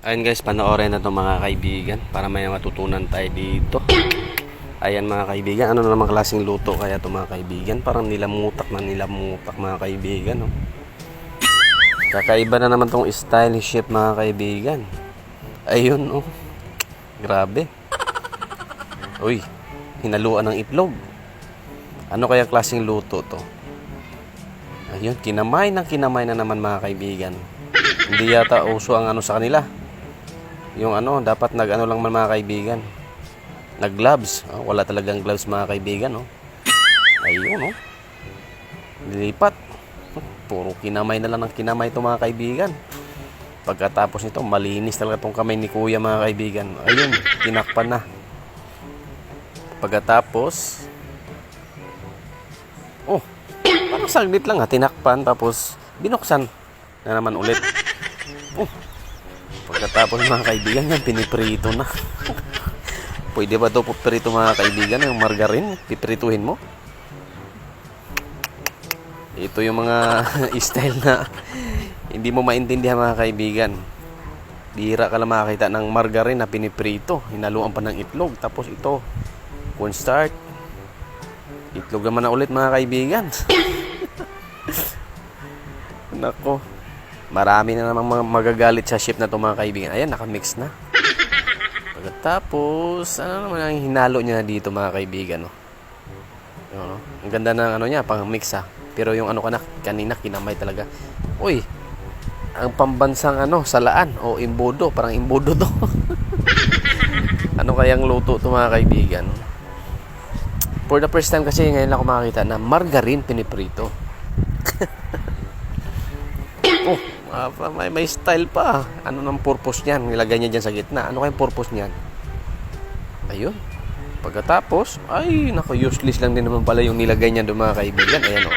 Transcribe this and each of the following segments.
Ayun guys, panoorin na to mga kaibigan para may matutunan tayo dito. Ayan mga kaibigan, ano na naman klaseng luto kaya to mga kaibigan? Parang nilamutak mga kaibigan. Oh. Kakaiba na naman tong style chef mga kaibigan. Ayun oh, grabe. Uy, hinaluan ng itlog. Ano kaya klaseng luto to? Ayun, kinamay na naman mga kaibigan. Hindi yata uso ang ano sa kanila. Yung ano, dapat nag-ano lang man mga kaibigan. Nag-gloves. Oh, wala talagang gloves mga kaibigan, oh. Ayun, oh. Nilipat. Puro kinamay na lang ng kinamay ito mga kaibigan. Pagkatapos nito, malinis talaga itong kamay ni kuya mga kaibigan. Ayun, tinakpan na. Pagkatapos, oh, parang saglit lang ha, tinakpan tapos binuksan na naman ulit. Oh, pagkatapos mga kaibigan, yan piniprito na. Pwede ba ito prito mga kaibigan? Yung margarine, piprituhin mo. Ito yung mga style na hindi mo maintindihan mga kaibigan. Bihira ka lang makakita ng margarine na piniprito. Hinaluan pa ng itlog. Tapos ito, cornstarch. Itlog naman na ulit mga kaibigan. Nako. Marami na namang magagalit sa chef na ito mga kaibigan. Ayan, nakamix na. Pagkatapos, ano naman ang hinalo niya dito mga kaibigan. No? No? Ang ganda ng ano niya, pang mix ha. Pero yung ano kanina, kinamay talaga. Uy, ang pambansang ano, salaan o imbudo. Parang imbudo to. Ano kayang luto to mga kaibigan? For the first time kasi ngayon lang ako makakita na margarine piniprito. Oh, may style pa. Ano nang purpose niyan? Nilagay niya dyan sa gitna. Ano kayang purpose niyan? Ayun. Pagkatapos, ay, naku, useless lang din naman pala yung nilagay niya doon mga kaibigan. Ayan o.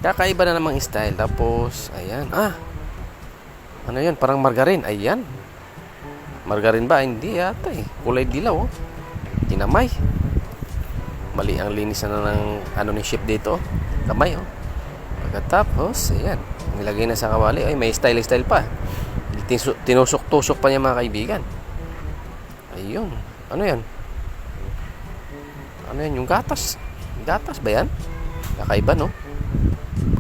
Kakaiba na namang style. Tapos, ayan. Ano yan? Parang margarine. Ayan. Margarine ba? Hindi yata eh. Kulay dilaw oh. Tinamay. Mali ang linis na ng ano ni chef dito. Kamay oh. Pagkatapos, ayan. Nilagay na sa kawali. Ay, may style pa. Tinusok-tusok pa niya mga kaibigan. Ayun. Ano yan? Ano yan? Yung gatas. Gatas ba yan? Kakaiba, no?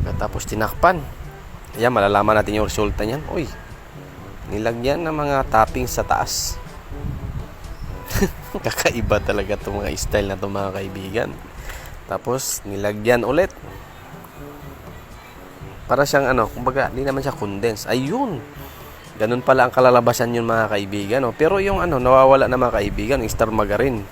Pagkatapos tinakpan. Ayan, malalaman natin yung resulta niyan. Uy, nilagyan ng mga toppings sa taas. Kakaiba talaga itong mga style na ito mga kaibigan. Tapos, nilagyan ulit. Para siyang ano, kumbaga, hindi naman siya condense. Ayun. Ganun pala ang kalalabasan yun mga kaibigan. No? Pero yung ano, nawawala na mga kaibigan, yung star margarine.